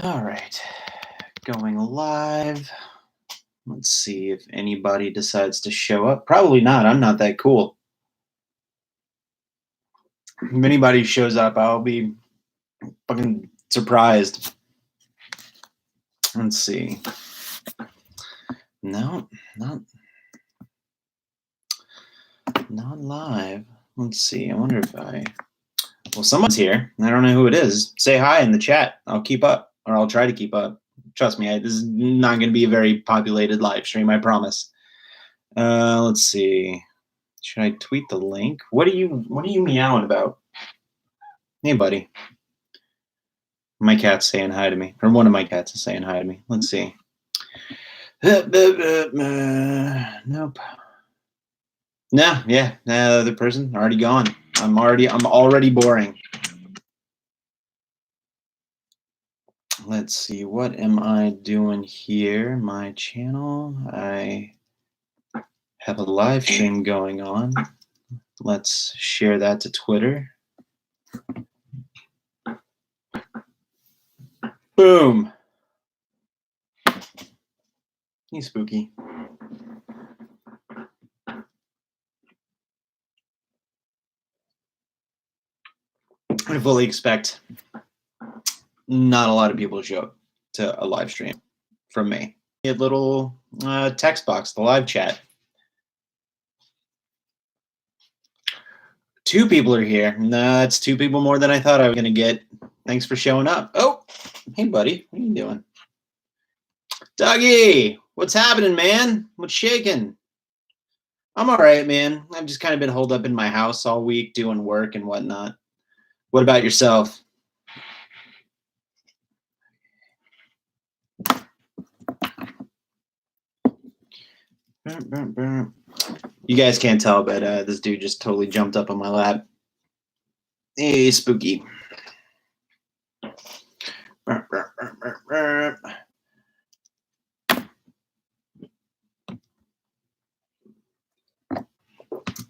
All right, going live. Let's see if anybody decides to show up. Probably not. I'm not that cool. If anybody shows up, I'll be fucking surprised. Let's see. No, not live. Let's see. I wonder if well, someone's here. I don't know who it is. Say hi in the chat. I'll keep up, or I'll try to keep up. Trust me, this is not going to be a very populated live stream. I promise. Let's see. Should I tweet the link? What are you meowing about? Hey, buddy. My cat's saying hi to me, or one of my cats is saying hi to me. Let's see. Nope. No, yeah, the other person already gone. I'm already boring. Let's see, what am I doing here? My channel, I have a live stream going on. Let's share that to Twitter. Boom. He's spooky. I fully expect not a lot of people to show up to a live stream from me. A little text box, the live chat. 2 people are here. No, it's 2 people more than I thought I was going to get. Thanks for showing up. Oh, hey, buddy. What are you doing? Dougie, what's happening, man? What's shaking? I'm all right, man. I've just kind of been holed up in my house all week doing work and whatnot. What about yourself? You guys can't tell, but this dude just totally jumped up on my lap. Hey, spooky.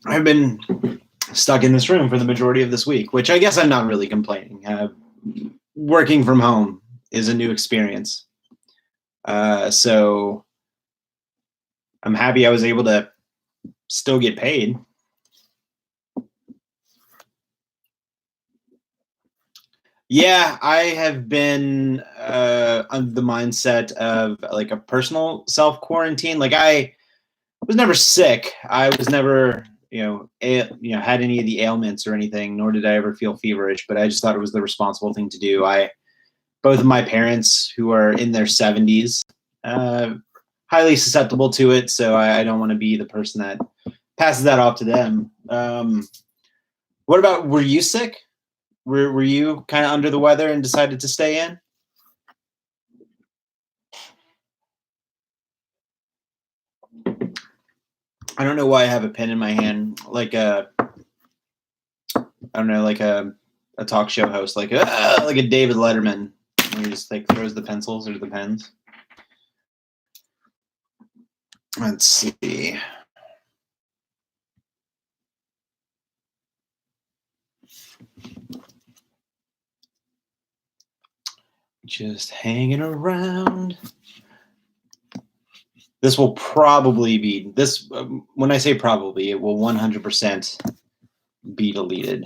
I've been stuck in this room for the majority of this week, which I guess I'm not really complaining. Working from home is a new experience. So I'm happy I was able to still get paid. Yeah, I have been on the mindset of like a personal self-quarantine. Like I was never sick. I was never, had any of the ailments or anything, nor did I ever feel feverish, but I just thought it was the responsible thing to do. Both of my parents, who are in their 70s, highly susceptible to it, so I don't want to be the person that passes that off to them. What about, were you sick? Were you kind of under the weather and decided to stay in? I don't know why I have a pen in my hand, like a talk show host, like a David Letterman, where he just like throws the pencils or the pens. Let's see. Just hanging around. This will probably be this. When I say probably, it will 100% be deleted.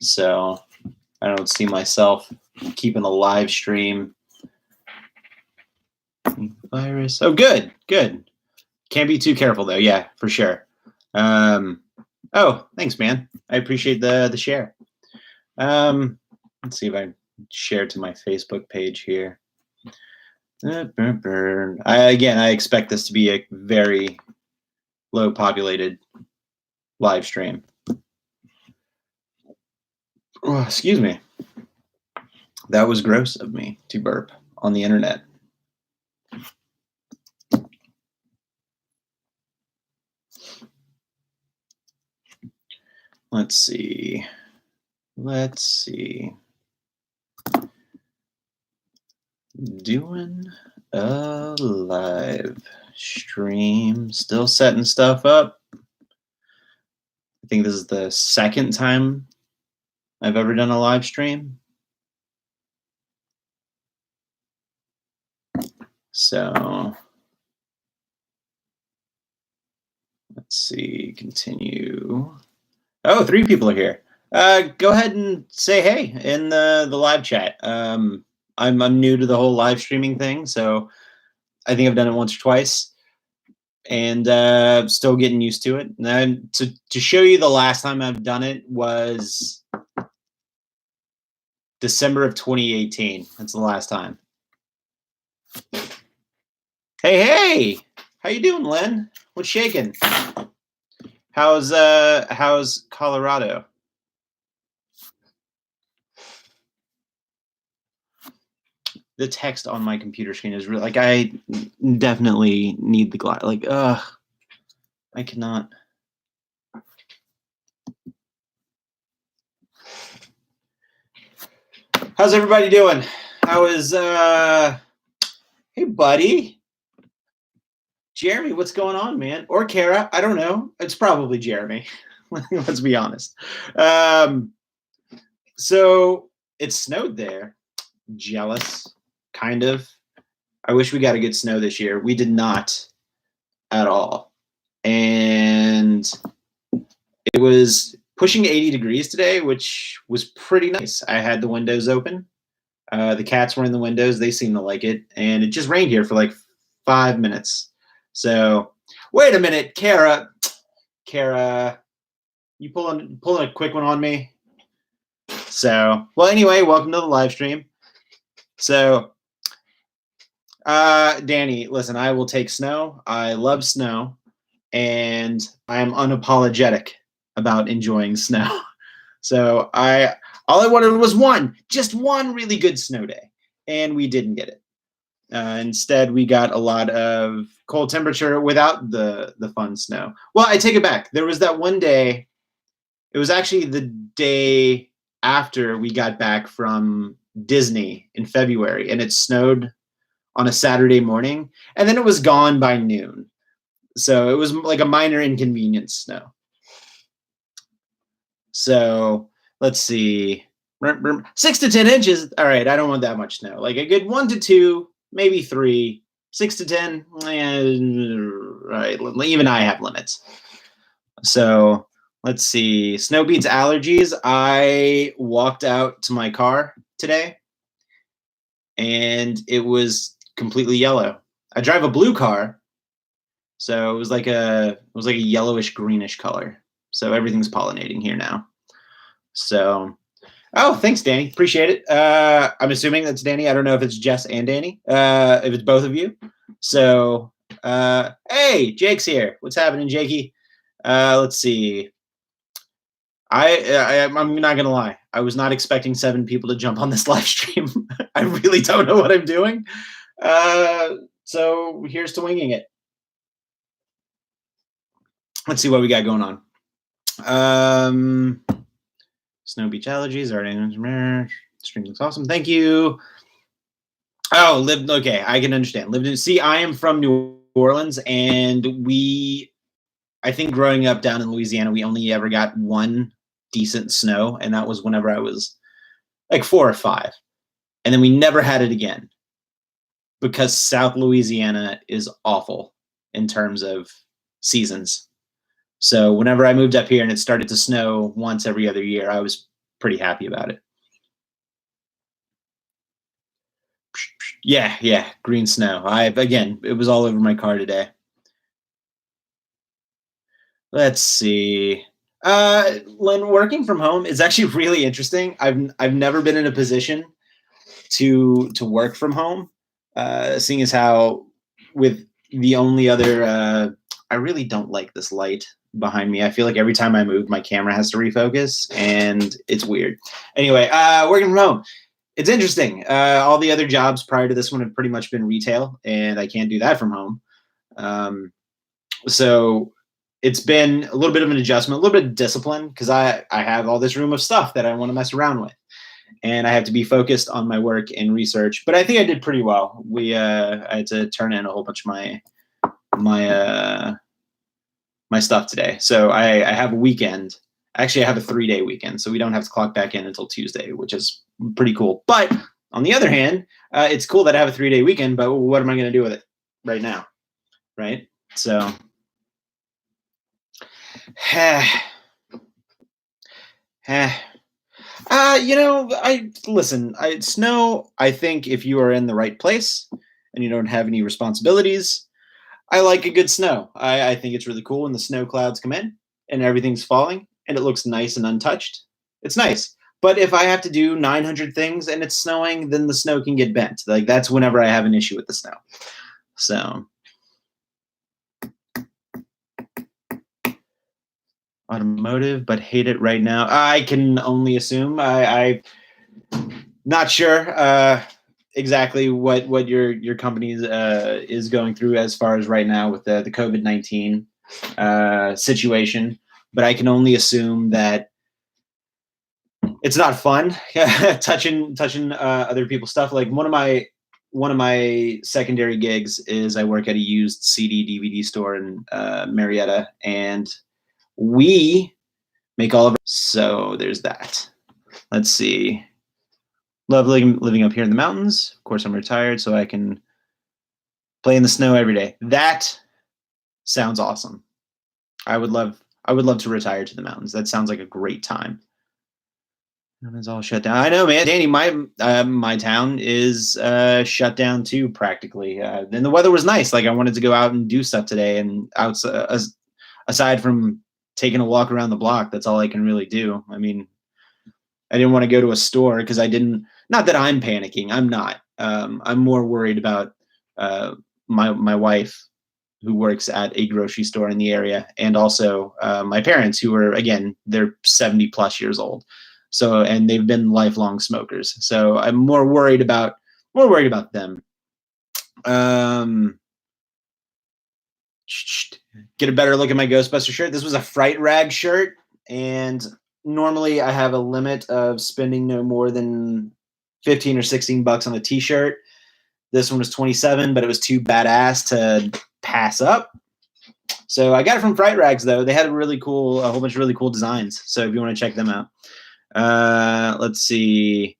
So I don't see myself keeping a live stream. Virus. Oh, good. Can't be too careful though. Yeah, for sure. Oh, thanks, man. I appreciate the share. Let's see if I share to my Facebook page here. I expect this to be a very low populated live stream. Oh, excuse me. That was gross of me to burp on the internet. Let's see. Doing a live stream. Still setting stuff up. I think this is the 2nd time I've ever done a live stream. So let's see, continue. Oh, 3 people are here. Go ahead and say hey in the live chat. I'm new to the whole live streaming thing, so I think I've done it once or twice, and still getting used to it. And to show you, the last time I've done it was December of 2018. That's the last time. Hey, how you doing, Len? What's shaking? How's Colorado? The text on my computer screen is really, like, I definitely need the glass. Like, I cannot. How's everybody doing? How is hey buddy? Jeremy, what's going on, man? Or Kara, I don't know. It's probably Jeremy. Let's be honest. So it snowed there. Jealous, kind of. I wish we got a good snow this year. We did not at all. And it was pushing 80 degrees today, which was pretty nice. I had the windows open. The cats were in the windows. They seemed to like it. And it just rained here for like 5 minutes. So wait a minute, Kara, you pulling a quick one on me? So, well, anyway, welcome to the live stream. So, Danny, listen, I will take snow. I love snow, and I am unapologetic about enjoying snow. So all I wanted was just one really good snow day, and we didn't get it. Instead, we got a lot of cold temperature without the fun snow. Well, I take it back. There was that one day. It was actually the day after we got back from Disney in February, and it snowed on a Saturday morning, and then it was gone by noon. So it was like a minor inconvenience snow. So let's see, 6 to 10 inches. All right, I don't want that much snow. Like a good 1 to 2, maybe 3. 6 to 10. Right, even I have limits. So let's see. Snow beats allergies. I walked out to my car today, and it was completely yellow. I drive a blue car, so it was like a yellowish greenish color. So everything's pollinating here now. So, oh, thanks, Danny. Appreciate it. I'm assuming that's Danny. I don't know if it's Jess and Danny. If it's both of you. So, hey, Jake's here. What's happening, Jakey? Let's see. I'm not gonna lie. I was not expecting 7 people to jump on this live stream. I really don't know what I'm doing. So here's to winging it. Let's see what we got going on. Snow beach allergies. Already. Stream looks awesome. Thank you. Oh, okay, I can understand. See, I am from New Orleans, and I think growing up down in Louisiana, we only ever got one decent snow, and that was whenever I was like 4 or 5. And then we never had it again because South Louisiana is awful in terms of seasons. So whenever I moved up here and it started to snow once every other year, I was pretty happy about it. Yeah, green snow. Again, it was all over my car today. Let's see. When working from home is actually really interesting. I've never been in a position to work from home, seeing as how with the only other I really don't like this light behind me. I feel like every time I move, my camera has to refocus, and it's weird. Anyway, working from home. It's interesting. All the other jobs prior to this one have pretty much been retail, and I can't do that from home. So it's been a little bit of an adjustment, a little bit of discipline, because I have all this room of stuff that I want to mess around with, and I have to be focused on my work and research. But I think I did pretty well. I had to turn in a whole bunch of my stuff today. So I have a weekend. Actually, I have a 3-day weekend, so we don't have to clock back in until Tuesday, which is pretty cool. But On the other hand, it's cool that I have a 3-day weekend, but what am I going to do with it right now? Right. So, I listen. Snow. I think if you are in the right place and you don't have any responsibilities, I like a good snow. I think it's really cool when the snow clouds come in and everything's falling and it looks nice and untouched. It's nice. But if I have to do 900 things and it's snowing, then the snow can get bent. Like that's whenever I have an issue with the snow. So automotive, but hate it right now. I can only assume. I not sure exactly what your company is going through as far as right now with the COVID-19 situation, but I can only assume that it's not fun touching other people's stuff. Like one of my secondary gigs is I work at a used CD DVD store in Marietta, and we make all of it. So there's that. Let's see. Love living up here in the mountains. Of course, I'm retired, so I can play in the snow every day. That sounds awesome. I would love to retire to the mountains. That sounds like a great time. It's all shut down. I know, man. Danny, my town is shut down too, practically. And the weather was nice. Like I wanted to go out and do stuff today, and aside from taking a walk around the block, that's all I can really do. I mean, I didn't want to go to a store because I didn't. Not that I'm panicking. I'm not. I'm more worried about my wife, who works at a grocery store in the area, and also my parents, who are again they're 70 plus years old. So and they've been lifelong smokers. So I'm more worried about them. Get a better look at my Ghostbuster shirt. This was a Fright Rag shirt, and normally I have a limit of spending no more than 15 or 16 bucks on a t-shirt. This one was 27, but it was too badass to pass up. So I got it from Fright Rags, though. They had a whole bunch of really cool designs. So if you want to check them out. Let's see.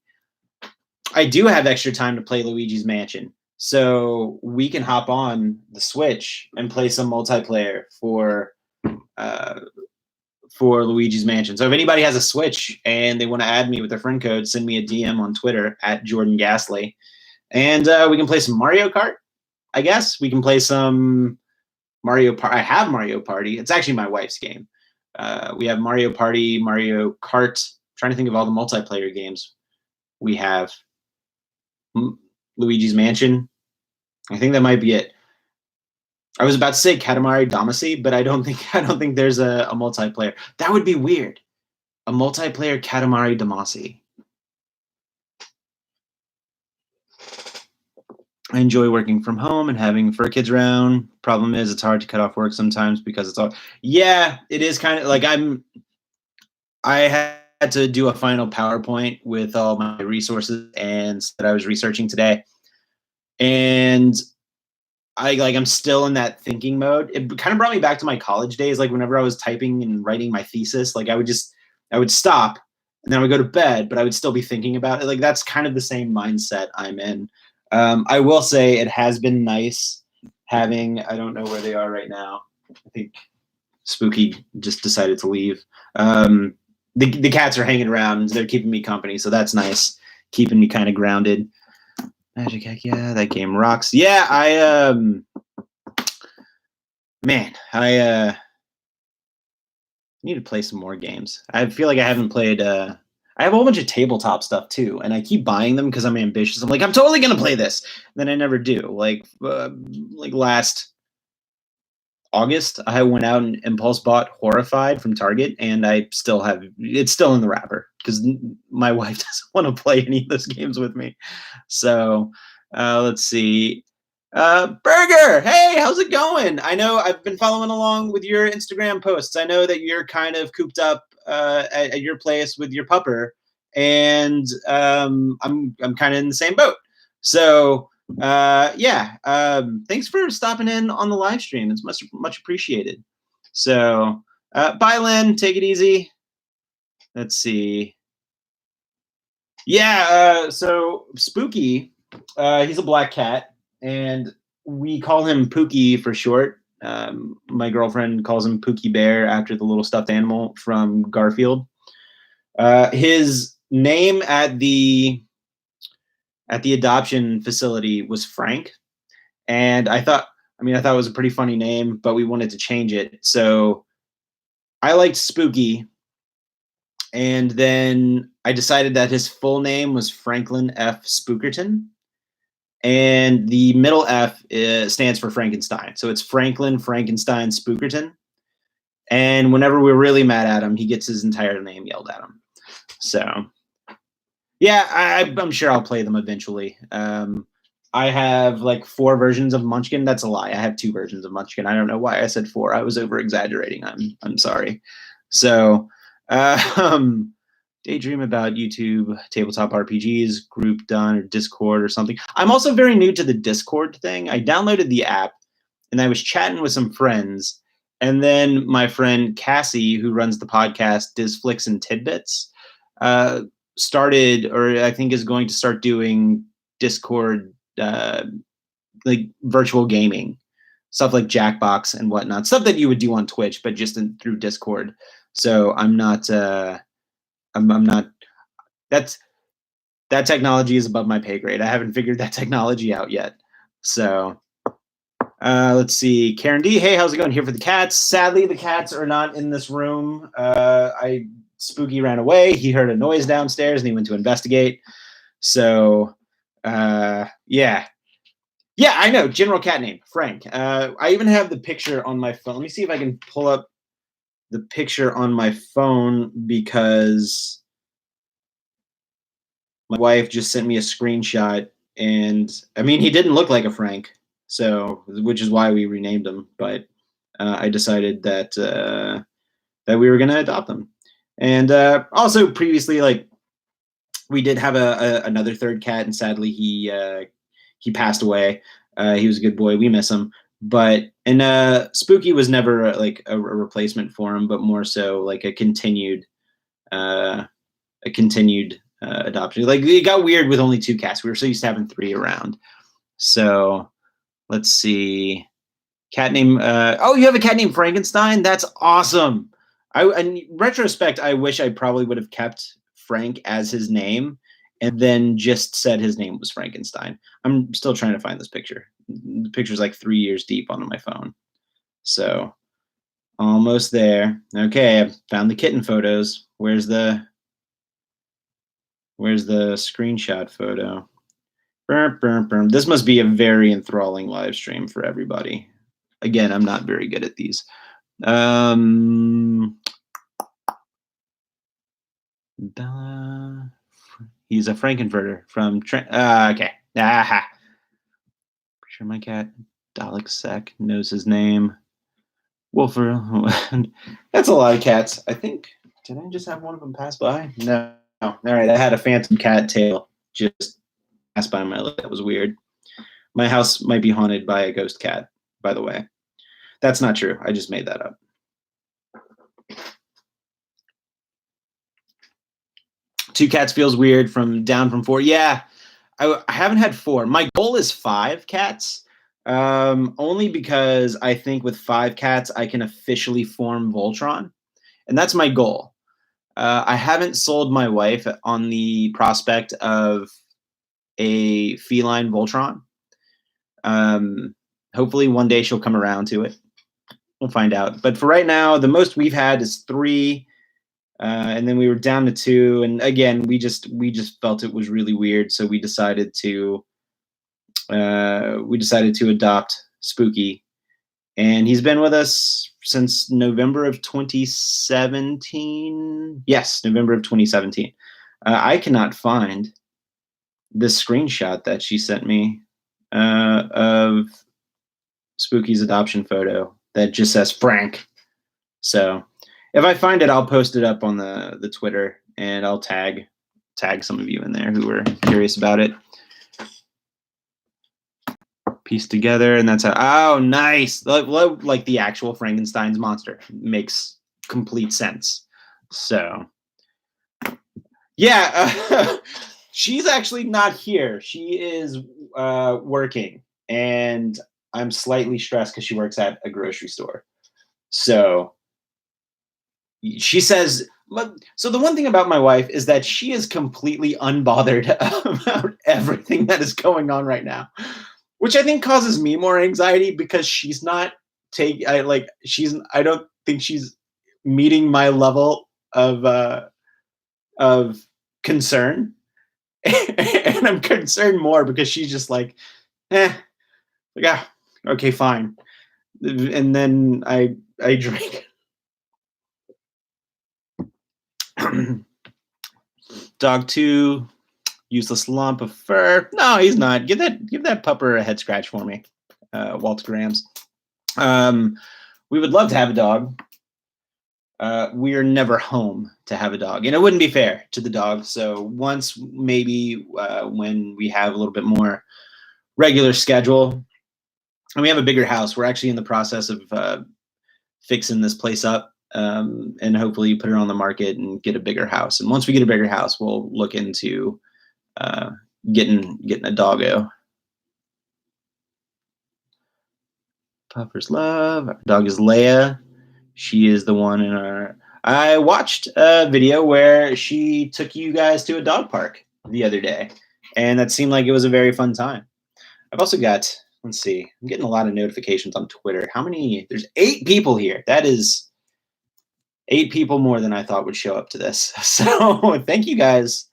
I do have extra time to play Luigi's Mansion. So we can hop on the Switch and play some multiplayer for Luigi's Mansion. So if anybody has a Switch and they want to add me with their friend code, send me a DM on Twitter at Jordan Gasly. And we can play some Mario Kart, I guess. We can play some Mario Party. I have Mario Party. It's actually my wife's game. We have Mario Party, Mario Kart. I'm trying to think of all the multiplayer games we have. Luigi's Mansion. I think that might be it. I was about to say Katamari Damacy, but I don't think there's a multiplayer. That would be weird. A multiplayer Katamari Damacy. I enjoy working from home and having fur kids around. Problem is, it's hard to cut off work sometimes because it's all. Yeah, it is kind of like I had to do a final PowerPoint with all my resources and that I was researching today, and I'm still in that thinking mode. It kind of brought me back to my college days. Like whenever I was typing and writing my thesis, like I would stop and then I would go to bed, but I would still be thinking about it. Like that's kind of the same mindset I'm in. I will say it has been nice having, I don't know where they are right now. I think Spooky just decided to leave. The cats are hanging around and they're keeping me company. So that's nice. Keeping me kind of grounded. Magic Heck, yeah, that game rocks. Yeah, I need to play some more games. I feel like I haven't played. I have a whole bunch of tabletop stuff too, and I keep buying them because I'm ambitious. I'm like, I'm totally gonna play this, and then I never do. Like last August, I went out and impulse bought Horrified from Target, and I still have it's still in the wrapper because my wife doesn't want to play any of those games with me. So let's see. Burger, hey, how's it going? I know I've been following along with your Instagram posts. I know that you're kind of cooped up at your place with your pupper, and I'm kind of in the same boat. So yeah, thanks for stopping in on the live stream. It's much appreciated. So bye, Lynn. Take it easy. Let's see. Yeah, so Spooky, he's a black cat, and we call him Pookie for short. My girlfriend calls him Pookie Bear after the little stuffed animal from Garfield. His name at the adoption facility was Frank, and I thought it was a pretty funny name, but we wanted to change it. So I liked Spooky, and then I decided that his full name was Franklin F. Spookerton, and the middle F stands for Frankenstein. So it's Franklin Frankenstein Spookerton. And whenever we're really mad at him, he gets his entire name yelled at him. So yeah, I'm sure I'll play them eventually. I have like 4 versions of Munchkin. That's a lie. I have 2 versions of Munchkin. I don't know why I said 4. I was over exaggerating. I'm sorry. So daydream about YouTube tabletop RPGs, group done, or Discord or something. I'm also very new to the Discord thing. I downloaded the app and I was chatting with some friends. And then my friend Cassie, who runs the podcast Disflicks and Tidbits, started, or I think is going to start doing Discord, like virtual gaming, stuff like Jackbox and whatnot, stuff that you would do on Twitch, but just through Discord. So I'm not, I'm not, that technology is above my pay grade. I haven't figured that technology out yet. So let's see. Karen D, hey, how's it going? Here for the cats. Sadly, the cats are not in this room. Spooky ran away. He heard a noise downstairs and he went to investigate. So yeah, I know. General cat name, Frank. I even have the picture on my phone. Let me see if I can pull up the picture on my phone, because my wife just sent me a screenshot, and I mean, he didn't look like a Frank, so which is why we renamed him. But I decided that that we were going to adopt him. And also previously, like, we did have another third cat, and sadly he passed away. He was a good boy. We miss him. But Spooky was never like a replacement for him, but more so like a continued adoption. Like, it got weird with only 2 cats. We were so used to having 3 around. So let's see. Cat name. Oh, you have a cat named Frankenstein? That's awesome. In retrospect, I wish I probably would have kept Frank as his name and then just said his name was Frankenstein. I'm still trying to find this picture. The picture's like 3 years deep on my phone. So almost there. Okay, I found the kitten photos. Where's the screenshot photo? This must be a very enthralling live stream for everybody. Again, I'm not very good at these. He's a Frankenfurter from okay. Aha. Pretty sure my cat Dalek Sec knows his name. Wolfer. That's a lot of cats. I think, did I just have one of them pass by? No. All right, I had a phantom cat tail just pass by my lip. That was weird. My house might be haunted by a ghost cat, by the way. That's not true. I just made that up. 2 cats feels weird down from 4. Yeah, I haven't had 4. My goal is 5 cats, only because I think with 5 cats, I can officially form Voltron. And that's my goal. I haven't sold my wife on the prospect of a feline Voltron. Hopefully one day she'll come around to it. We'll find out. But for right now, the most we've had is 3. And then we were down to 2. And again, we just felt it was really weird. So we decided to adopt Spooky. And he's been with us since November of 2017. Yes, November of 2017. I cannot find the screenshot that she sent me of Spooky's adoption photo that just says Frank. So if I find it, I'll post it up on the Twitter, and I'll tag some of you in there who were curious about it. Piece together, and that's how. Oh, nice! Like the actual Frankenstein's monster. Makes complete sense. So, yeah. She's actually not here. She is working, and I'm slightly stressed because she works at a grocery store. So she says, so the one thing about my wife is that she is completely unbothered about everything that is going on right now, which I think causes me more anxiety because she's not I don't think she's meeting my level of concern. And I'm concerned more because she's just like, yeah, okay, fine. And then I drink. Dog 2, useless lump of fur. No, he's not. Give that pupper a head scratch for me, Walter Grams. We would love to have a dog. We are never home to have a dog, and it wouldn't be fair to the dog. So once maybe when we have a little bit more regular schedule and we have a bigger house, we're actually in the process of fixing this place up, and hopefully put it on the market and get a bigger house. And once we get a bigger house, we'll look into getting a doggo. Puffer's love. Our dog is Leia. She is the one in our. I watched a video where she took you guys to a dog park the other day, and that seemed like it was a very fun time. I've also got, let's see, I'm getting a lot of notifications on Twitter. How many? There's 8 people here. That is 8 people more than I thought would show up to this. So thank you guys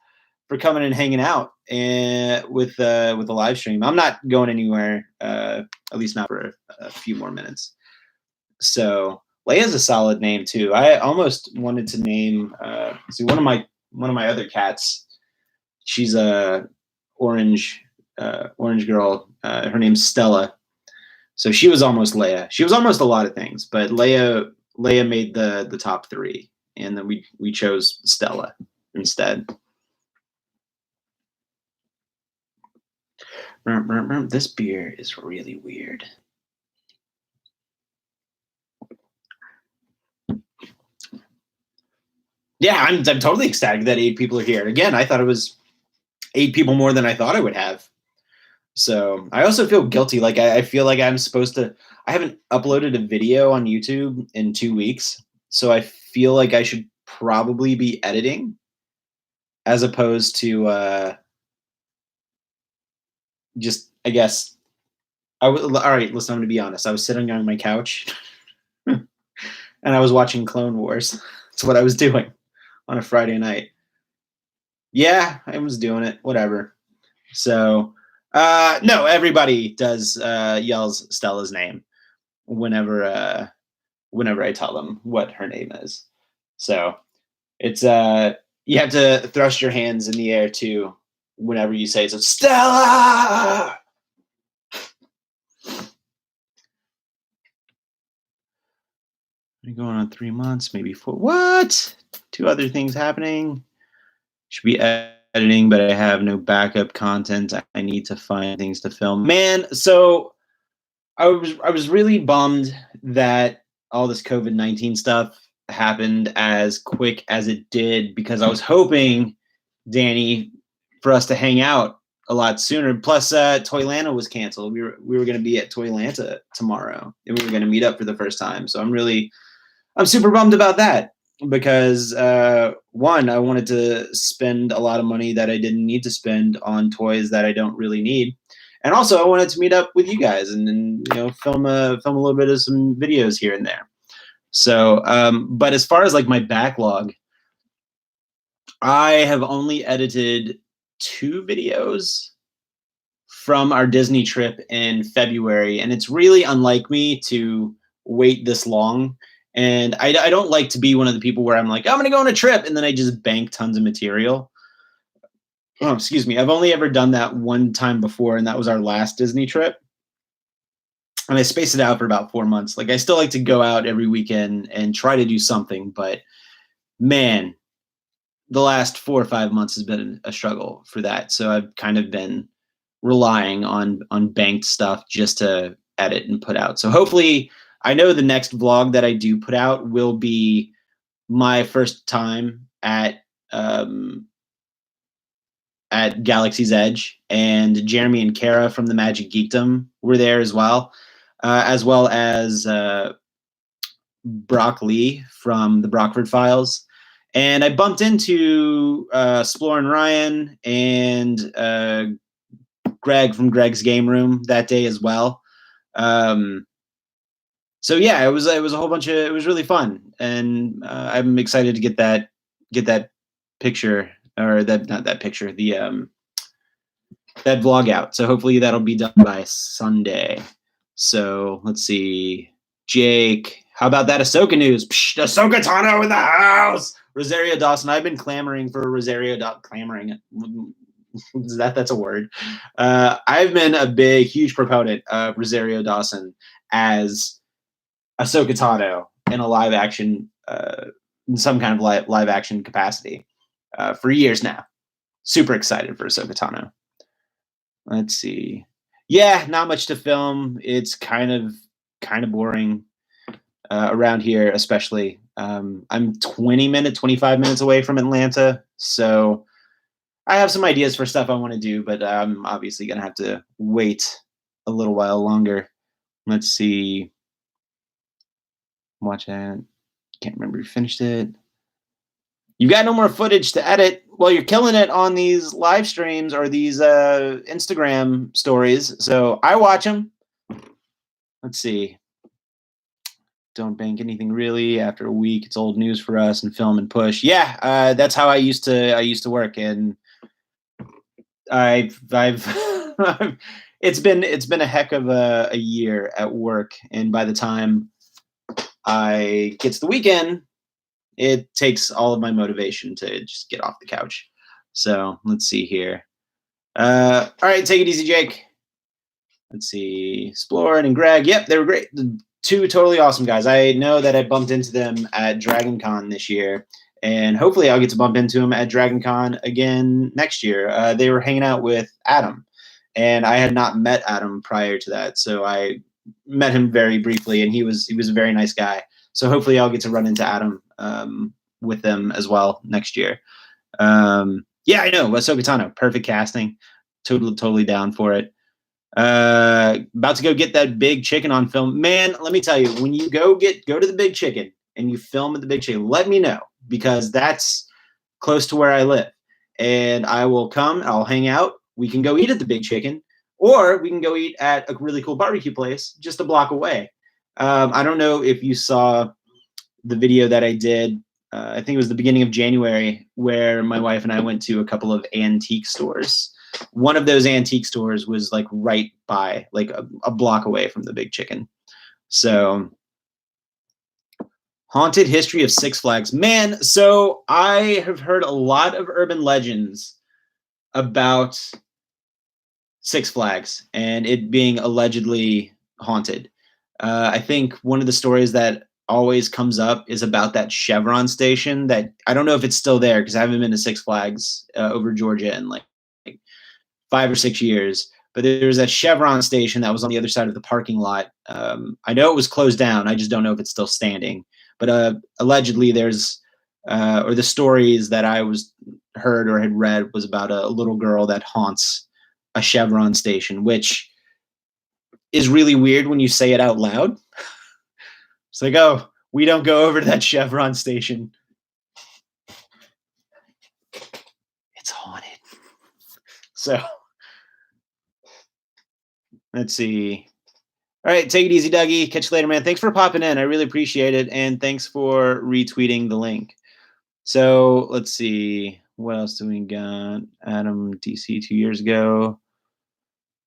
for coming and hanging out and with the live stream. I'm not going anywhere, at least not for a few more minutes. So Leia's a solid name too. I almost wanted to name one of my other cats. She's a orange girl. Her name's Stella. So she was almost Leia. She was almost a lot of things, but Leia made the top 3, and then we chose Stella instead. This beer is really weird. Yeah, I'm totally ecstatic that 8 people are here. Again, I thought it was 8 people more than I thought I would have. So I also feel guilty. Like I feel like I'm supposed to. I haven't uploaded a video on YouTube in 2 weeks, so I feel like I should probably be editing, as opposed to just. I guess all right. Listen, I'm going to be honest. I was sitting on my couch, and I was watching Clone Wars. That's what I was doing on a Friday night. Yeah, I was doing it. Whatever. So. No, everybody does yells Stella's name whenever I tell them what her name is. So it's you have to thrust your hands in the air too whenever you say so. Stella. We're going on 3 months, maybe 4. What? 2 other things happening. Should be editing, but I have no backup content. I need to find things to film. Man, so I was really bummed that all this COVID-19 stuff happened as quick as it did, because I was hoping, Danny, for us to hang out a lot sooner. Plus, Toylanta was canceled. We were going to be at Toylanta tomorrow, and we were going to meet up for the first time. So I'm super bummed about that, because one, I wanted to spend a lot of money that I didn't need to spend on toys that I don't really need. And also I wanted to meet up with you guys and film a little bit of some videos here and there. So, but as far as like my backlog, I have only edited 2 videos from our Disney trip in February, and it's really unlike me to wait this long. And I don't like to be one of the people where I'm like, I'm going to go on a trip, and then I just bank tons of material. Oh, excuse me. I've only ever done that one time before, and that was our last Disney trip. And I spaced it out for about 4 months. Like, I still like to go out every weekend and try to do something, but man, the last 4 or 5 months has been a struggle for that. So I've kind of been relying on banked stuff just to edit and put out. So hopefully, I know the next vlog that I do put out will be my first time at at Galaxy's Edge, and Jeremy and Kara from the Magic Geekdom were there as well as Brock Lee from the Brockford Files. And I bumped into Splore and Ryan and Greg from Greg's Game Room that day as well. So yeah, it was a whole bunch of, it was really fun, and I'm excited to get that picture, or that, not that picture, the that vlog out. So hopefully that'll be done by Sunday. So let's see, Jake, how about that Ahsoka news? Psh, Ahsoka Tano in the house. Rosario Dawson. I've been clamoring for clamoring. That's a word. I've been a huge proponent of Rosario Dawson as Ahsoka Tano in a live action, in some kind of live action capacity, for years now. Super excited for Ahsoka Tano. Let's see. Yeah, not much to film. It's kind of boring around here, especially. I'm 25 minutes away from Atlanta, so I have some ideas for stuff I want to do, but I'm obviously going to have to wait a little while longer. Let's see. Watch it. Can't remember if you finished it. You got no more footage to edit. Well, you're killing it on these live streams or these Instagram stories, so I watch them. Let's see. Don't bank anything really. After a week, it's old news for us, and film and push. Yeah, that's how I used to work, and I've it's been a heck of a year at work, and by the time I get to the weekend, it takes all of my motivation to just get off the couch. So let's see here. All right, take it easy, Jake. Let's see, Splore and Greg. Yep, they were great. The two totally awesome guys. I know that I bumped into them at Dragon Con this year, and hopefully I'll get to bump into them at Dragon Con again next year. They were hanging out with Adam, and I had not met Adam prior to that, so I met him very briefly, and he was a very nice guy. So hopefully I'll get to run into Adam with them as well next year. Yeah, I know. Ahsoka Tano, perfect casting. Totally down for it. About to go get that Big Chicken on film. Man, let me tell you, when you go to the Big Chicken and you film at the Big Chicken, let me know, because that's close to where I live. And I will come, I'll hang out. We can go eat at the Big Chicken, or we can go eat at a really cool barbecue place just a block away. I don't know if you saw the video that I did. I think it was the beginning of January, where my wife and I went to a couple of antique stores. One of those antique stores was like right by, like a block away from the Big Chicken. So, haunted history of Six Flags. Man, so I have heard a lot of urban legends about Six Flags and it being allegedly haunted. I think one of the stories that always comes up is about that Chevron station that, I don't know if it's still there, because I haven't been to Six Flags over Georgia in like 5 or 6 years. But there's that Chevron station that was on the other side of the parking lot. I know it was closed down. I just don't know if it's still standing. But allegedly there's, or the stories that I heard or had read was about a little girl that haunts a Chevron station, which is really weird when you say it out loud. It's like, oh, we don't go over to that Chevron station. It's haunted. So let's see. All right, take it easy, Dougie. Catch you later, man. Thanks for popping in. I really appreciate it. And thanks for retweeting the link. So let's see. What else do we got? Adam DC 2 years ago.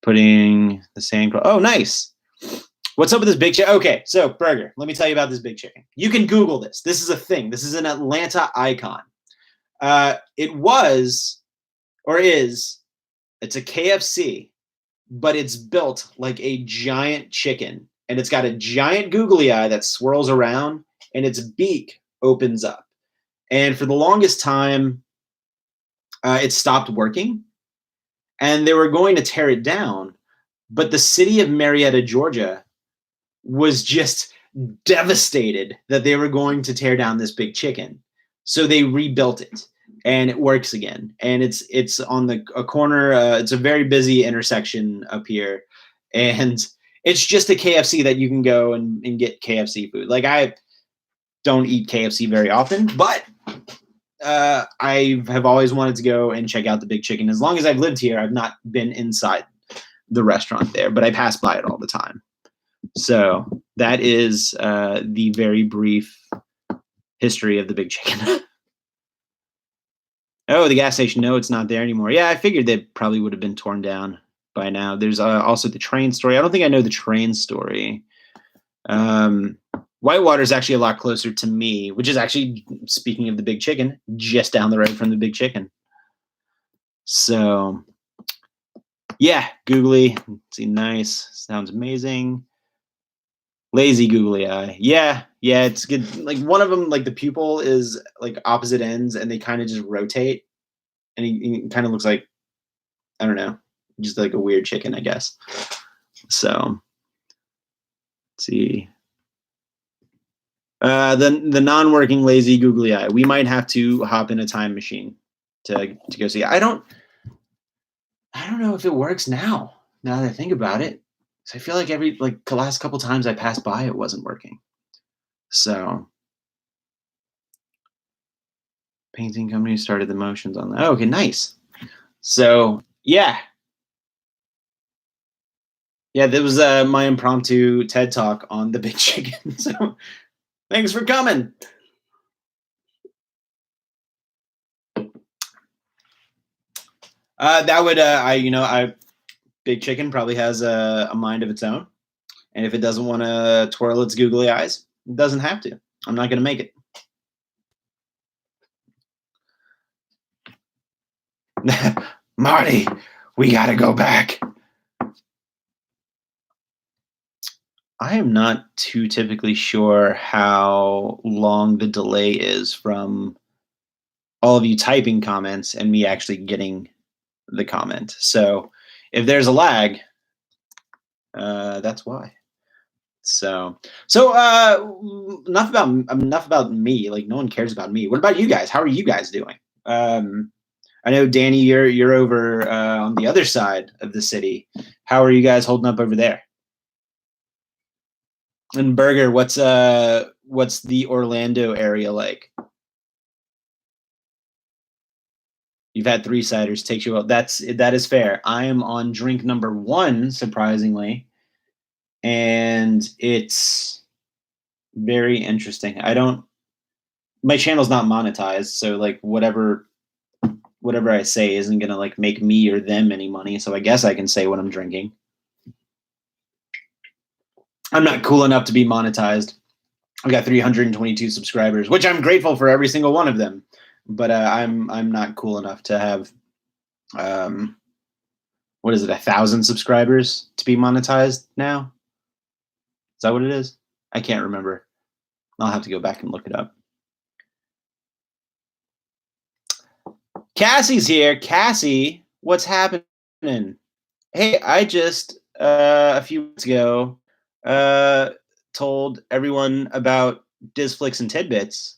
Putting the sand. Oh, nice. What's up with this Big Chicken? Okay, so Burger, let me tell you about this Big Chicken. You can Google this. This is a thing. This is an Atlanta icon. It was, or is, it's a KFC, but it's built like a giant chicken. And it's got a giant googly eye that swirls around, and its beak opens up. And for the longest time, it stopped working. And they were going to tear it down. But the city of Marietta, Georgia, was just devastated that they were going to tear down this Big Chicken. So they rebuilt it. and it works again. And it's on a corner. It's a very busy intersection up here, and it's just a KFC that you can go and get KFC food. Like, I don't eat KFC very often, but I have always wanted to go and check out the Big Chicken. As long as I've lived here, I've not been inside the restaurant there, but I pass by it all the time. So that is the very brief history of the Big Chicken. Oh, the gas station. No, it's not there anymore. Yeah, I figured they probably would have been torn down by now. There's also the train story. I don't think I know the train story. Whitewater is actually a lot closer to me, which is actually, speaking of the Big Chicken, just down the road from the Big Chicken. So, yeah, googly. Let's see, nice. Sounds amazing. Lazy googly eye. Yeah, it's good. Like, one of them, like, the pupil is like opposite ends, and they kind of just rotate, and he kind of looks like, I don't know, just like a weird chicken, I guess. So, let's see. The non-working lazy googly eye. We might have to hop in a time machine to go see. I don't know if it works now. Now that I think about it, so I feel like the last couple times I passed by, it wasn't working. So, painting company started the motions on that. Oh, okay, nice. So, yeah, that was my impromptu TED talk on the Big Chicken. So, thanks for coming. That would Big Chicken probably has a mind of its own, and if it doesn't want to twirl its googly eyes, it doesn't have to. I'm not going to make it. Marty, we got to go back. I am not too typically sure how long the delay is from all of you typing comments and me actually getting the comment. So if there's a lag, that's why. So enough about me. Like, no one cares about me. What about you guys? How are you guys doing? I know, Danny, you're over on the other side of the city. How are you guys holding up over there? And Burger, what's the Orlando area like? You've had 3 ciders. Takes you. That is fair. I am on drink number 1, surprisingly, and it's very interesting. My channel's not monetized, so like whatever I say isn't gonna like make me or them any money. So I guess I can say what I'm drinking. I'm not cool enough to be monetized. I've got 322 subscribers, which I'm grateful for every single one of them. But I'm not cool enough to have, what is it, 1,000 subscribers to be monetized now? Is that what it is? I can't remember. I'll have to go back and look it up. Cassie's here. Cassie, what's happening? Hey, I just a few weeks ago told everyone about Disflix and Tidbits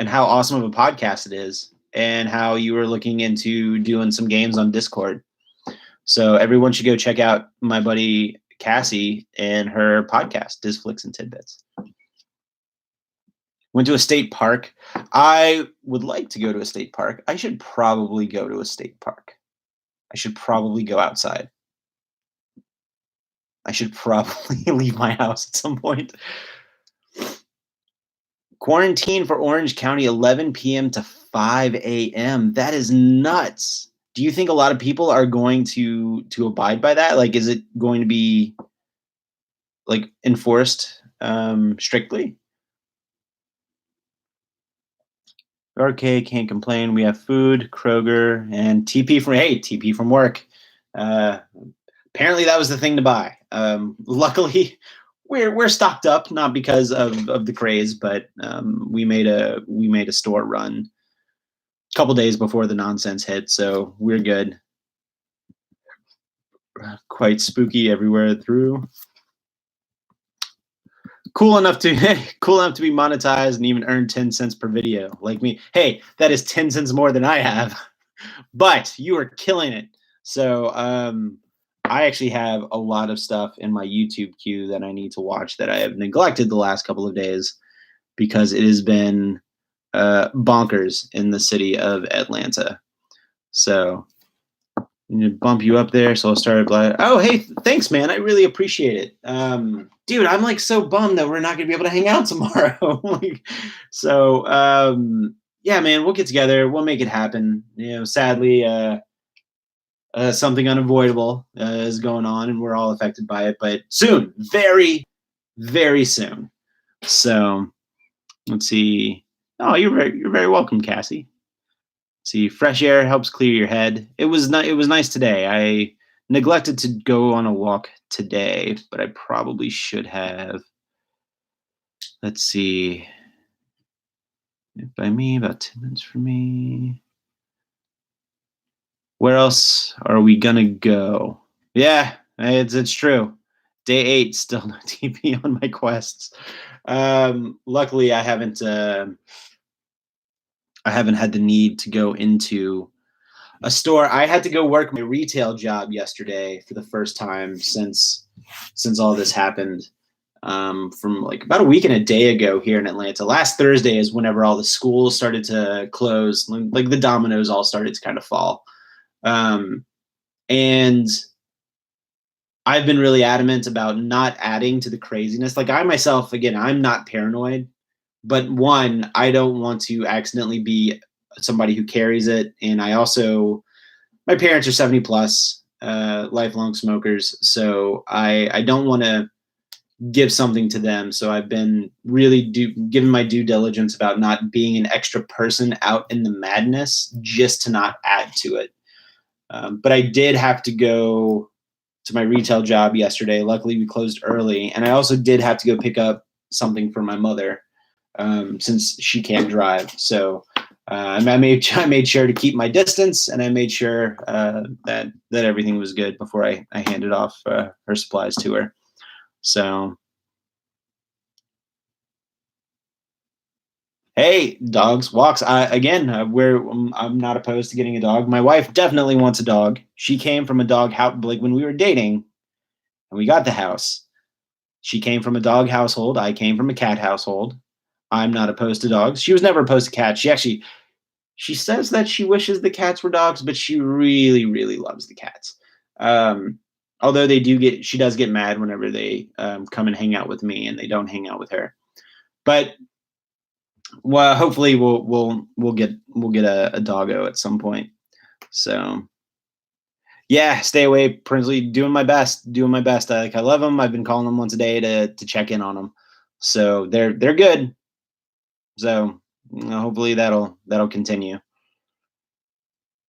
and how awesome of a podcast it is, and how you were looking into doing some games on Discord. So everyone should go check out my buddy Cassie and her podcast, Disflix and Tidbits. Went to a state park. I would like to go to a state park. I should probably go to a state park. I should probably go outside. I should probably leave my house at some point. Quarantine for Orange County, 11 p.m. to 5 a.m. That is nuts. Do you think a lot of people are going to abide by that? Like, is it going to be like enforced strictly? RK can't complain. We have food, Kroger, and TP from work. Apparently that was the thing to buy. Luckily, we're stocked up, not because of the craze, but we made a store run a couple days before the nonsense hit, so we're good. Quite spooky everywhere through. cool enough to cool enough to be monetized and even earn 10 cents per video like me. Hey, that is 10 cents more than I have, but you are killing it. So I actually have a lot of stuff in my YouTube queue that I need to watch that I have neglected the last couple of days because it has been bonkers in the city of Atlanta. So I'm gonna bump you up there. So I'll start. Oh, hey, thanks, man. I really appreciate it. Dude, I'm like so bummed that we're not gonna be able to hang out tomorrow. So yeah, man, we'll get together. We'll make it happen. Sadly, something unavoidable is going on, and we're all affected by it. But soon, very, very soon. So let's see. Oh, you're very welcome, Cassie. See, fresh air helps clear your head. It was nice today. I neglected to go on a walk today, but I probably should have. Let's see. By me, about 10 minutes for me. Where else are we gonna go? Yeah, it's true. Day 8, still no TP on my quests. Luckily, I haven't had the need to go into a store. I had to go work my retail job yesterday for the first time since all this happened. From like about a week and a day ago here in Atlanta. Last Thursday is whenever all the schools started to close, like the dominoes all started to kind of fall. And I've been really adamant about not adding to the craziness. Like I myself, again, I'm not paranoid, but one, I don't want to accidentally be somebody who carries it. And I also, my parents are 70 plus, lifelong smokers. So I don't want to give something to them. So I've been really giving my due diligence about not being an extra person out in the madness just to not add to it. But I did have to go to my retail job yesterday. Luckily, we closed early. And I also did have to go pick up something for my mother since she can't drive. So I made sure to keep my distance, and I made sure that everything was good before I handed off her supplies to her. So, hey, dogs, walks. I'm not opposed to getting a dog. My wife definitely wants a dog. She came from a dog house, like when we were dating, and we got the house. She came from a dog household. I came from a cat household. I'm not opposed to dogs. She was never opposed to cats. She says that she wishes the cats were dogs, but she really, really loves the cats. Although she does get mad whenever they come and hang out with me and they don't hang out with her. But well, hopefully we'll get a doggo at some point. So yeah, stay away, Prinsley. Doing my best. I love them. I've been calling them once a day to check in on them. So they're good. So hopefully that'll continue.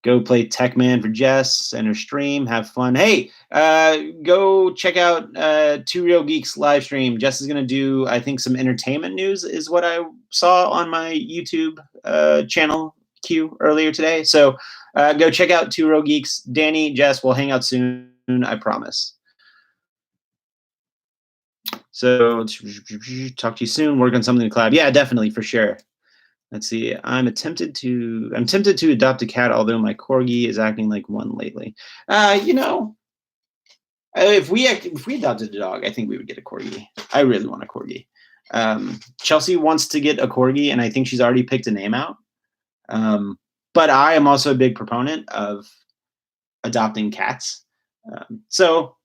Go play Tech-Man for Jess and her stream. Have fun. Hey, go check out Two Real Geeks live stream. Jess is going to do, I think, some entertainment news is what I saw on my YouTube channel queue earlier today. So go check out Two Real Geeks. Danny, Jess, we'll hang out soon, I promise. So talk to you soon. Work on something in the cloud. Yeah, definitely, for sure. Let's see. I'm tempted to adopt a cat, although my corgi is acting like one lately. If we adopted a dog, I think we would get a corgi. I really want a corgi. Chelsea wants to get a corgi, and I think she's already picked a name out. But I am also a big proponent of adopting cats. So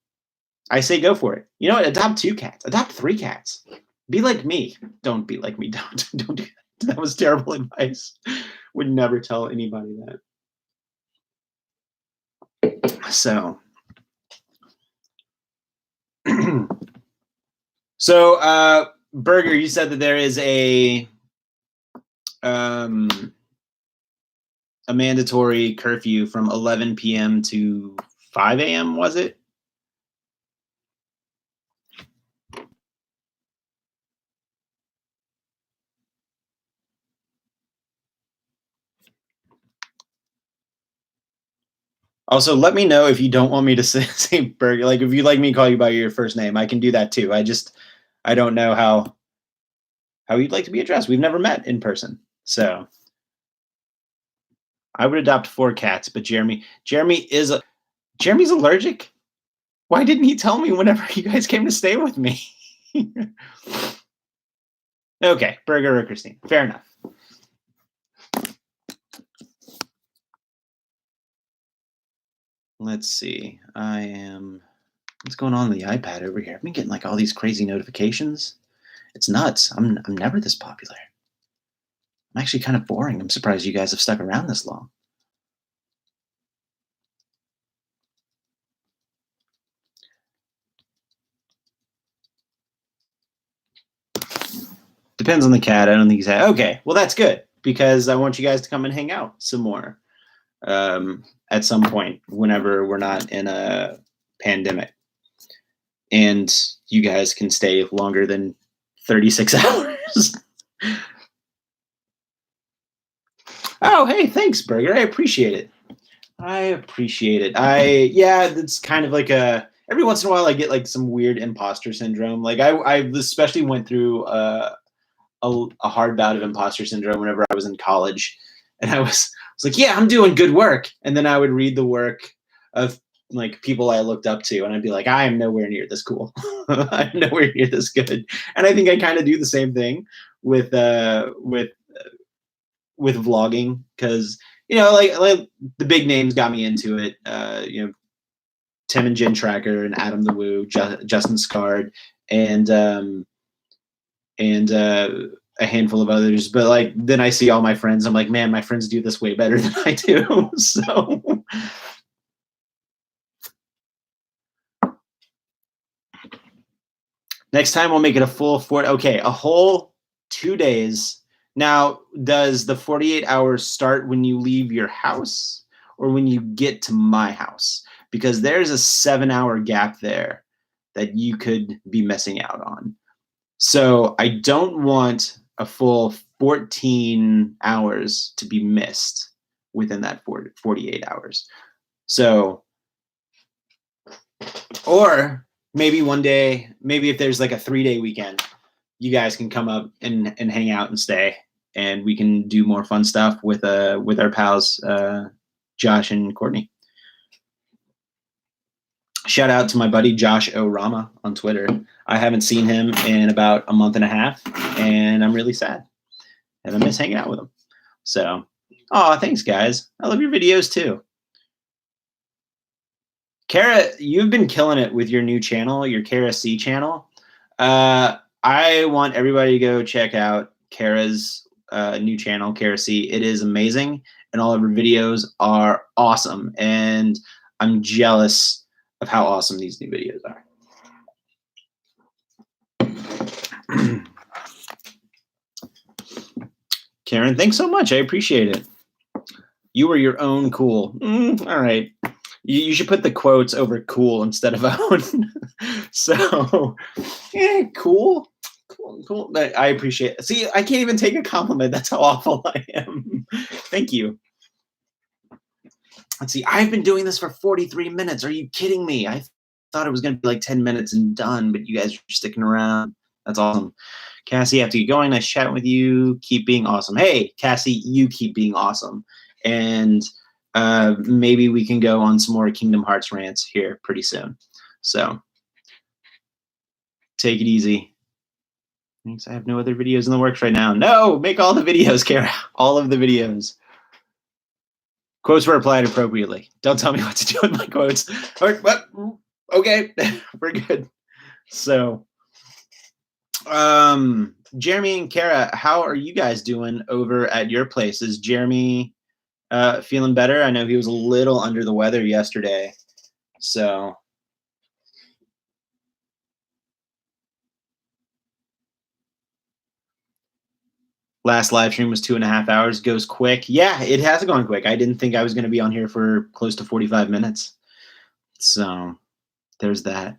I say go for it. You know what? Adopt 2 cats. Adopt 3 cats. Be like me. Don't be like me. Don't do that. That was terrible advice. Would never tell anybody that. So, Burger, you said that there is a mandatory curfew from 11 p.m. to 5 a.m. Was it? Also, let me know if you don't want me to say Burger. Like, if you'd like me to call you by your first name, I can do that too. I don't know how you'd like to be addressed. We've never met in person, so I would adopt 4 cats. But Jeremy's allergic. Why didn't he tell me whenever you guys came to stay with me? Okay, Burger or Christine. Fair enough. Let's see. What's going on the iPad over here? I've been getting like all these crazy notifications. It's nuts. I'm never this popular. I'm actually kind of boring. I'm surprised you guys have stuck around this long. Depends on the cat. I don't think he's had. Okay, well that's good because I want you guys to come and hang out some more at some point whenever we're not in a pandemic, and you guys can stay longer than 36 hours. Oh, hey, thanks, Burger. I appreciate it. Yeah, it's kind of like every once in a while I get like some weird imposter syndrome. Like I especially went through a hard bout of imposter syndrome whenever I was in college, and I was like, yeah, I'm doing good work, and then I would read the work of like people I looked up to, and I'd be like, I am nowhere near this cool. I'm nowhere near this good. And I think I kind of do the same thing with vlogging because like the big names got me into it. Tim and Jen Tracker and Adam the Woo, Justin Scard, and a handful of others. But like then I see all my friends. I'm like, man, my friends do this way better than I do. So next time we'll make it a full a whole 2 days. Now, does the 48 hours start when you leave your house or when you get to my house? Because there's a 7-hour gap there that you could be missing out on. So I don't want a full 14 hours to be missed within that 48 hours. So, or maybe one day, maybe if there's like a 3-day weekend, you guys can come up and hang out and stay, and we can do more fun stuff with our pals, Josh and Courtney. Shout out to my buddy Josh O'Rama on Twitter. I haven't seen him in about a month and a half, and I'm really sad. And I miss hanging out with him. So, thanks, guys. I love your videos too. Kara, you've been killing it with your new channel, your Kara C channel. I want everybody to go check out Kara's new channel, Kara C. It is amazing, and all of her videos are awesome. And I'm jealous of how awesome these new videos are. Karen, thanks so much. I appreciate it. You are your own cool. All right. You should put the quotes over cool instead of own. So, yeah, cool. Cool. I appreciate it. See, I can't even take a compliment. That's how awful I am. Thank you. Let's see. I've been doing this for 43 minutes. Are you kidding me? I thought it was going to be like 10 minutes and done, but you guys are sticking around. That's awesome. Cassie, I have to get going. Nice chatting with you. Keep being awesome. Hey, Cassie, you keep being awesome. And maybe we can go on some more Kingdom Hearts rants here pretty soon. So take it easy. Thanks. I have no other videos in the works right now. No, make all the videos, Kara. All of the videos. Quotes were applied appropriately. Don't tell me what to do with my quotes. What? Okay, we're good. So, Jeremy and Kara, how are you guys doing over at your place? Is Jeremy feeling better? I know he was a little under the weather yesterday. So, last live stream was 2.5 hours. Goes quick. Yeah, it has gone quick. I didn't think I was going to be on here for close to 45 minutes. So, there's that.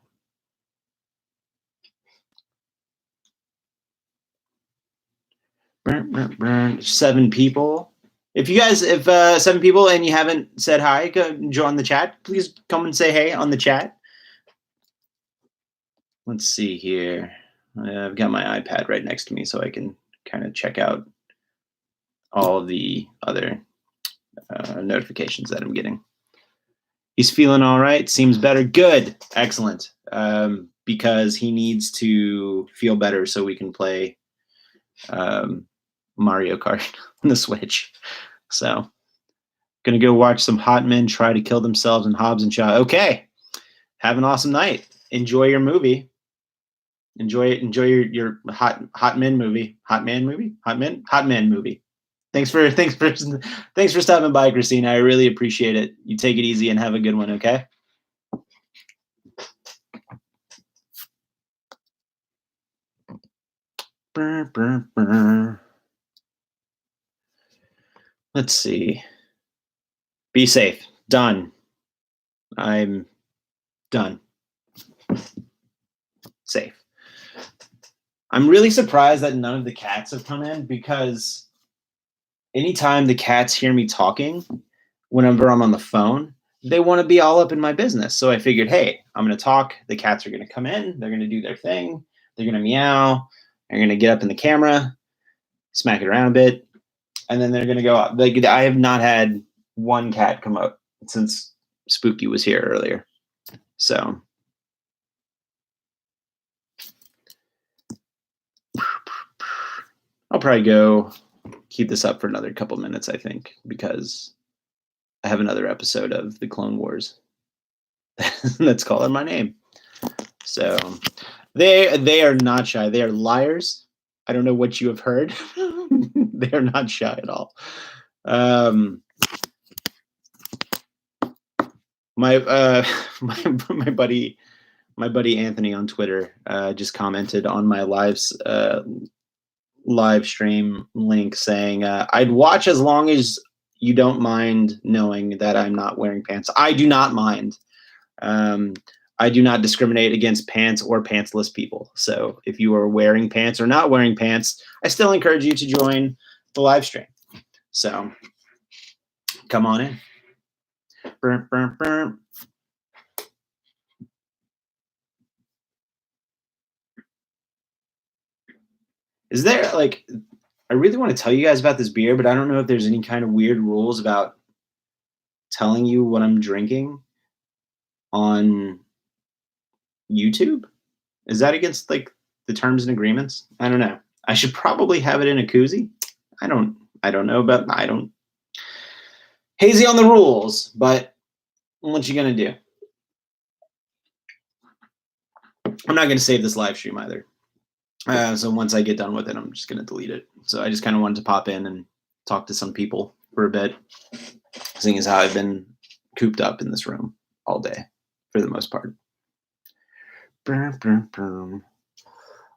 Burn. 7 people. If 7 people and you haven't said hi, go join the chat. Please come and say hey on the chat. Let's see here. I've got my iPad right next to me, so I can kind of check out all of the other notifications that I'm getting. He's feeling all right. Seems better. Good. Excellent. Because he needs to feel better so we can play Mario Kart on the Switch. So, gonna go watch some hot men try to kill themselves in Hobbs and Shaw. Okay. Have an awesome night. Enjoy your movie. Enjoy it. Enjoy your hot men movie. Hot men movie. Thanks for stopping by, Christina. I really appreciate it. You take it easy and have a good one, okay? Brr, brr, brr. Let's see. Be safe. Done. I'm done. Safe. I'm really surprised that none of the cats have come in, because anytime the cats hear me talking, whenever I'm on the phone, they want to be all up in my business. So I figured, hey, I'm going to talk. The cats are going to come in. They're going to do their thing. They're going to meow. They're going to get up in the camera, smack it around a bit, and then they're going to go out. Like, I have not had one cat come up since Spooky was here earlier. So I'll probably go keep this up for another couple minutes, I think, because I have another episode of the Clone Wars that's calling my name. So they are not shy. They are liars. I don't know what you have heard. They are not shy at all. My buddy Anthony on Twitter just commented on my live stream link saying, I'd watch as long as you don't mind knowing that I'm not wearing pants. I do not mind. I do not discriminate against pants or pantsless people. So if you are wearing pants or not wearing pants, I still encourage you to join the live stream. So come on in. Burr, burr, burr. Is there, like, I really want to tell you guys about this beer, but I don't know if there's any kind of weird rules about telling you what I'm drinking on YouTube. Is that against, like, the terms and agreements? I don't know. I should probably have it in a koozie. I don't know about, hazy on the rules, but what you gonna do? I'm not gonna save this live stream either. So once I get done with it, I'm just gonna delete it. So I just kind of wanted to pop in and talk to some people for a bit, seeing as how I've been cooped up in this room all day for the most part. I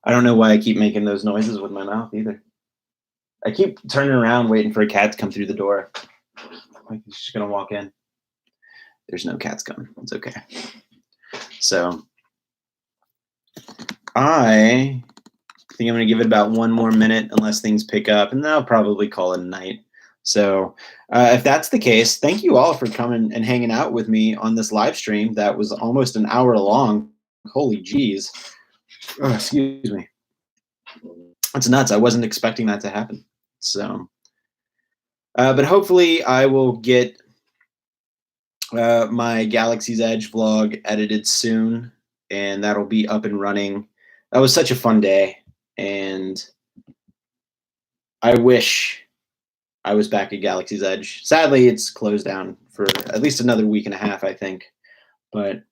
don't know why I keep making those noises with my mouth either. I keep turning around waiting for a cat to come through the door. Like he's just gonna walk in. There's no cats coming. It's okay. So I think I'm gonna give it about one more minute unless things pick up, and then I'll probably call it a night. So if that's the case, thank you all for coming and hanging out with me on this live stream that was almost an hour long. Holy geez. Oh, excuse me. That's nuts. I wasn't expecting that to happen. So, but hopefully I will get my Galaxy's Edge vlog edited soon, and that'll be up and running. That was such a fun day, and I wish I was back at Galaxy's Edge. Sadly, it's closed down for at least another week and a half, I think. But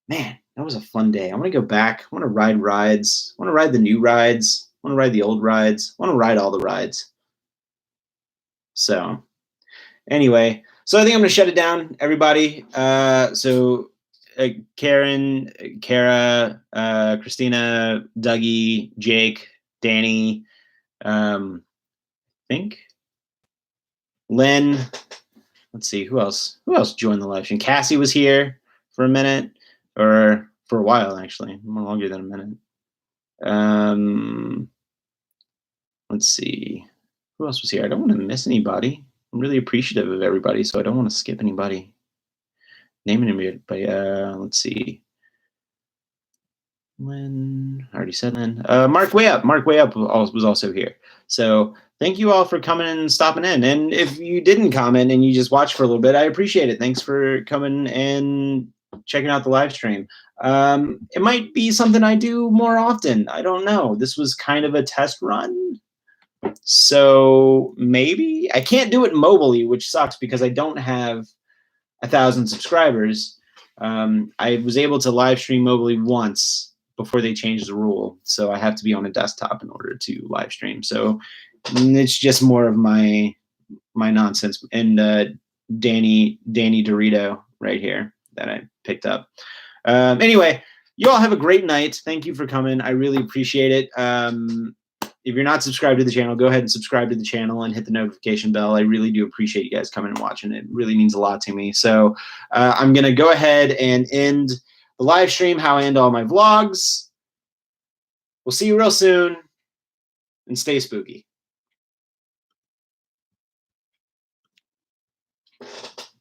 man, that was a fun day. I want to go back. I want to ride rides. I want to ride the new rides. I want to ride the old rides. I want to ride all the rides. So anyway, so I think I'm going to shut it down, everybody. Karen, Kara, Christina, Dougie, Jake, Danny, I think Lynn. Let's see, who else joined the live stream? Cassie was here for a minute, or for a while, actually, more longer than a minute. Let's see, who else was here? I don't want to miss anybody. I'm really appreciative of everybody, so I don't want to skip anybody. Naming anybody, let's see. Lynn, I already said Lynn. Mark Way Up. Mark Way Up was also here. So thank you all for coming and stopping in. And if you didn't comment and you just watched for a little bit, I appreciate it. Thanks for coming and checking out the live stream. It might be something I do more often. I don't know. This was kind of a test run. So maybe I can't do it mobily, which sucks because I don't have 1,000 subscribers. I was able to live stream mobily once before they changed the rule, so I have to be on a desktop in order to live stream. So it's just more of my nonsense. And Danny Dorito right here that I picked up. Anyway, you all have a great night. Thank you for coming. I really appreciate it. If you're not subscribed to the channel, go ahead and subscribe to the channel and hit the notification bell. I really do appreciate you guys coming and watching. It really means a lot to me. So I'm going to go ahead and end the live stream how I end all my vlogs. We'll see you real soon, and stay spooky.